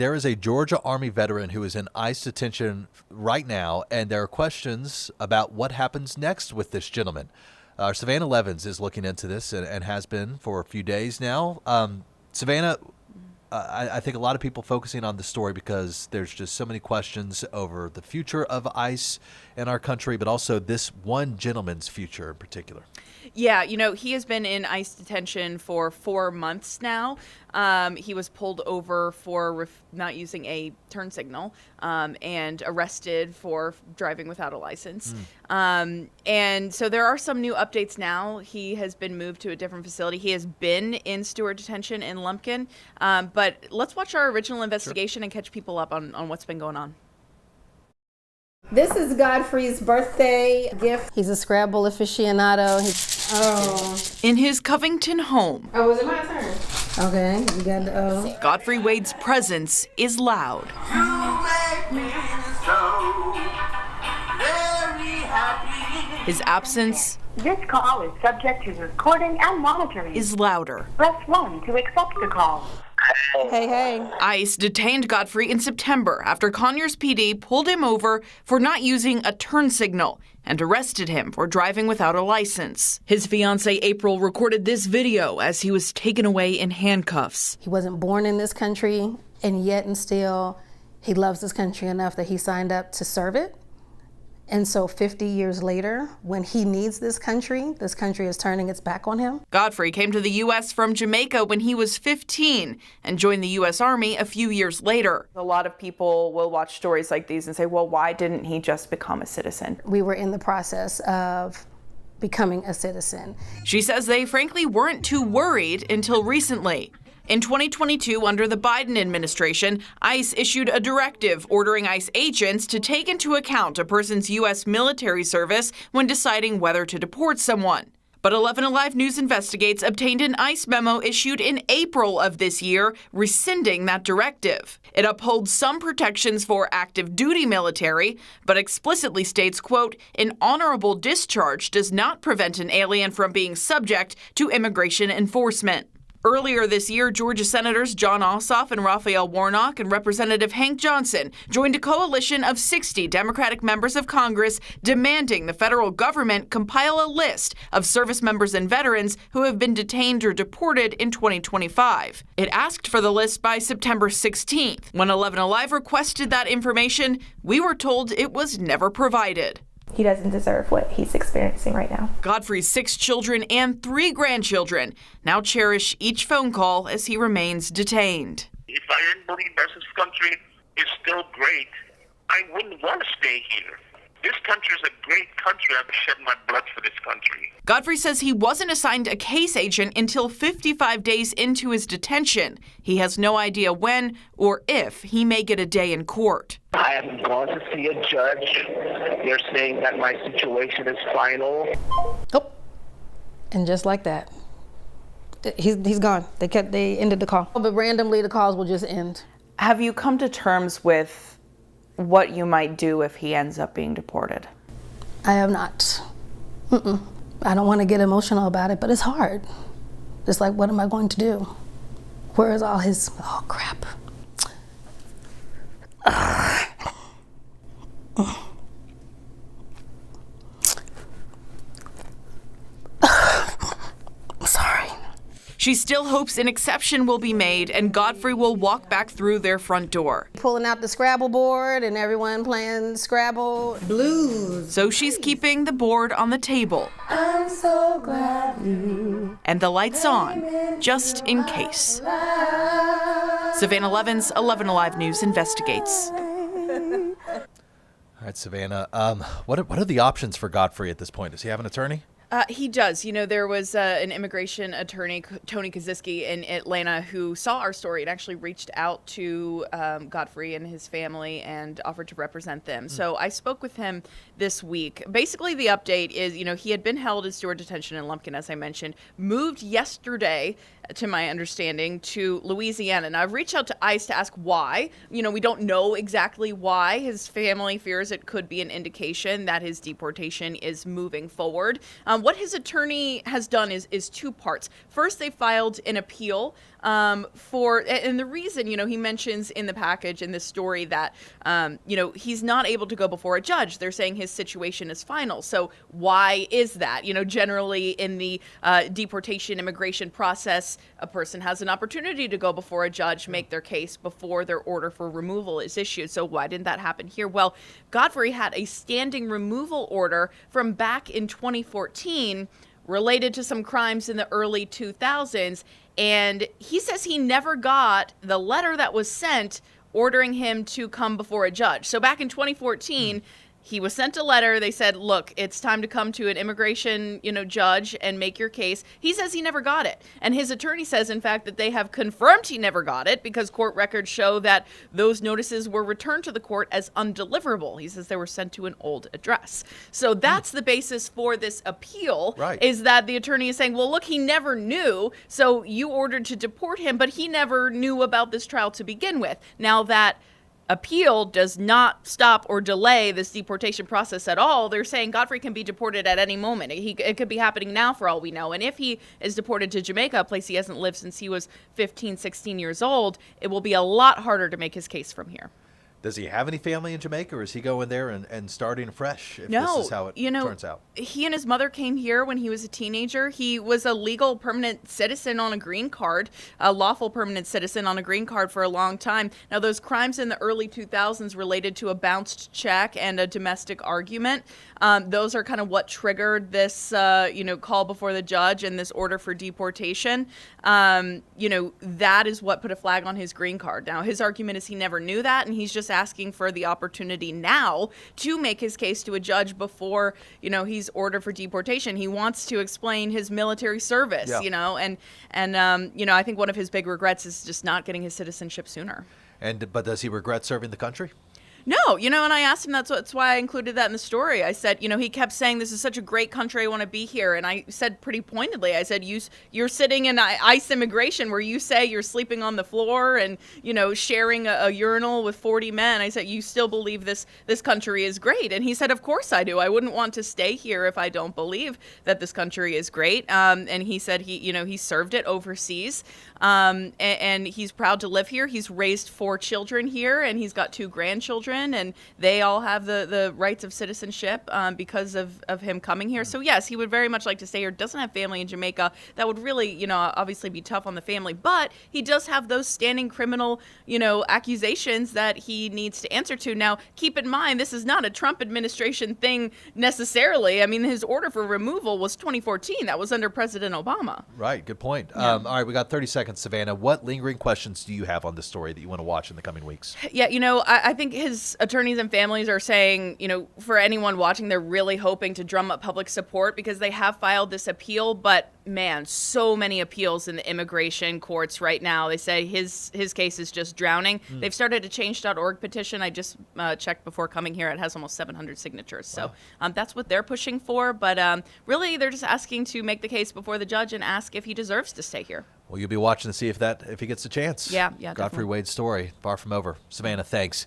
There is a Georgia Army veteran who is in ICE detention right now, and there are questions about what happens next with this gentleman. Savannah Levins is looking into this and has been for a few days now. Savannah, I think a lot of people focusing on the story because there's just so many questions over the future of ICE in our country, but also this one gentleman's future in particular. Yeah, he has been in ICE detention for 4 months now. He was pulled over for not using a turn signal and arrested for driving without a license. And so there are some new updates now. He has been moved to a different facility. He has been in Stewart Detention in Lumpkin. But let's watch our original investigation and catch people up on what's been going on. This is Godfrey's birthday gift. He's a Scrabble aficionado. In his Covington home. Oh, was it my turn? Okay, you got the O. Godfrey Wade's presence is loud. You make me so very happy. His absence This call is subject to recording and monitoring. is louder. Press 1 to accept the call. Hey. ICE detained Godfrey in September after Conyers PD pulled him over for not using a turn signal and arrested him for driving without a license. His fiancée April recorded this video as he was taken away in handcuffs. He wasn't born in this country, and yet and still, he loves this country enough that he signed up to serve it. And so 50 years later, when he needs this country is turning its back on him. Godfrey came to the U.S. from Jamaica when he was 15 and joined the U.S. Army a few years later. A lot of people will watch stories like these and say, well, why didn't he just become a citizen? We were in the process of becoming a citizen. She says they frankly weren't too worried until recently. In 2022, under the Biden administration, ICE issued a directive ordering ICE agents to take into account a person's U.S. military service when deciding whether to deport someone. But 11 Alive News Investigates obtained an ICE memo issued in April of this year, rescinding that directive. It upholds some protections for active duty military, but explicitly states, quote, an honorable discharge does not prevent an alien from being subject to immigration enforcement. Earlier this year, Georgia Senators John Ossoff and Raphael Warnock and Representative Hank Johnson joined a coalition of 60 Democratic members of Congress demanding the federal government compile a list of service members and veterans who have been detained or deported in 2025. It asked for the list by September 16th. When 11 Alive requested that information, we were told it was never provided. He doesn't deserve what he's experiencing right now. Godfrey's 6 children and 3 grandchildren now cherish each phone call as he remains detained. If I didn't believe this country is still great, I wouldn't want to stay here. This country is a great country. I've shed my blood for this country. Godfrey says he wasn't assigned a case agent until 55 days into his detention. He has no idea when or if he may get a day in court. I haven't gone to see a judge. They're saying that my situation is final. Oh, and just like that, he's gone. They ended the call. But randomly, the calls will just end. Have you come to terms with what you might do if he ends up being deported? I have not. I don't want to get emotional about it, but it's hard. It's like, what am I going to do? Where is all his, oh crap. Sorry. She still hopes an exception will be made and Godfrey will walk back through their front door. Pulling out the Scrabble board and everyone playing Scrabble blues. So she's keeping the board on the table. I'm so glad you and the lights on, just in case. Savannah Levins, 11 Alive News Investigates. All right, Savannah. What are the options for Godfrey at this point? Does he have an attorney? He does. There was an immigration attorney, Tony Kaziski, in Atlanta who saw our story and actually reached out to Godfrey and his family and offered to represent them. So I spoke with him this week. Basically, the update is, he had been held in Stewart Detention in Lumpkin, as I mentioned, moved yesterday to my understanding, to Louisiana. Now, I've reached out to ICE to ask why. We don't know exactly why. His family fears it could be an indication that his deportation is moving forward. What his attorney has done is two parts. First, they filed an appeal and the reason, he mentions in the package in this story that, he's not able to go before a judge. They're saying his situation is final. So why is that? Generally in the deportation immigration process, a person has an opportunity to go before a judge, make their case before their order for removal is issued. So why didn't that happen here? Well, Godfrey had a standing removal order from back in 2014 related to some crimes in the early 2000s. And he says he never got the letter that was sent ordering him to come before a judge. So back in 2014, he was sent a letter. They said, look, it's time to come to an immigration, judge and make your case. He says he never got it. And his attorney says, in fact, that they have confirmed he never got it because court records show that those notices were returned to the court as undeliverable. He says they were sent to an old address. So that's the basis for this appeal, is that the attorney is saying, well, look, he never knew. So you ordered to deport him, but he never knew about this trial to begin with. Now that appeal does not stop or delay this deportation process at all. They're saying Godfrey can be deported at any moment. It could be happening now for all we know. And if he is deported to Jamaica, a place he hasn't lived since he was 15, 16 years old, it will be a lot harder to make his case from here. Does he have any family in Jamaica, or is he going there and starting fresh if No, this is how it turns out? He and his mother came here when he was a teenager. He was a legal permanent citizen on a green card, a lawful permanent citizen on a green card for a long time. Now, those crimes in the early 2000s related to a bounced check and a domestic argument. Those are kind of what triggered this, call before the judge and this order for deportation. That is what put a flag on his green card. Now, his argument is he never knew that, and he's just asking for the opportunity now to make his case to a judge before, he's ordered for deportation. He wants to explain his military service, and I think one of his big regrets is just not getting his citizenship sooner. But does he regret serving the country? No, and I asked him, that's why I included that in the story. I said, he kept saying, this is such a great country, I want to be here. And I said pretty pointedly, I said, you're sitting in ICE immigration where you say you're sleeping on the floor and, sharing a urinal with 40 men. I said, you still believe this country is great? And he said, of course I do. I wouldn't want to stay here if I don't believe that this country is great. And he said he served it overseas. And he's proud to live here. He's raised 4 children here, and he's got 2 grandchildren, and they all have the rights of citizenship because of him coming here. So yes, he would very much like to stay here. Doesn't have family in Jamaica. That would really, obviously be tough on the family, but he does have those standing criminal, accusations that he needs to answer to. Now, keep in mind, this is not a Trump administration thing necessarily. I mean, his order for removal was 2014. That was under President Obama. Right. Good point. Yeah. All right. We got 30 seconds, Savannah. What lingering questions do you have on this story that you want to watch in the coming weeks? Yeah, I think his attorneys and families are saying, for anyone watching, they're really hoping to drum up public support because they have filed this appeal. But man, so many appeals in the immigration courts right now. They say his case is just drowning. They've started a change.org petition. I just checked before coming here. It has almost 700 signatures. Wow. So that's what they're pushing for. But really, they're just asking to make the case before the judge and ask if he deserves to stay here. Well, you'll be watching to see if he gets a chance. Yeah, Godfrey definitely. Wade's story, far from over. Savannah, thanks.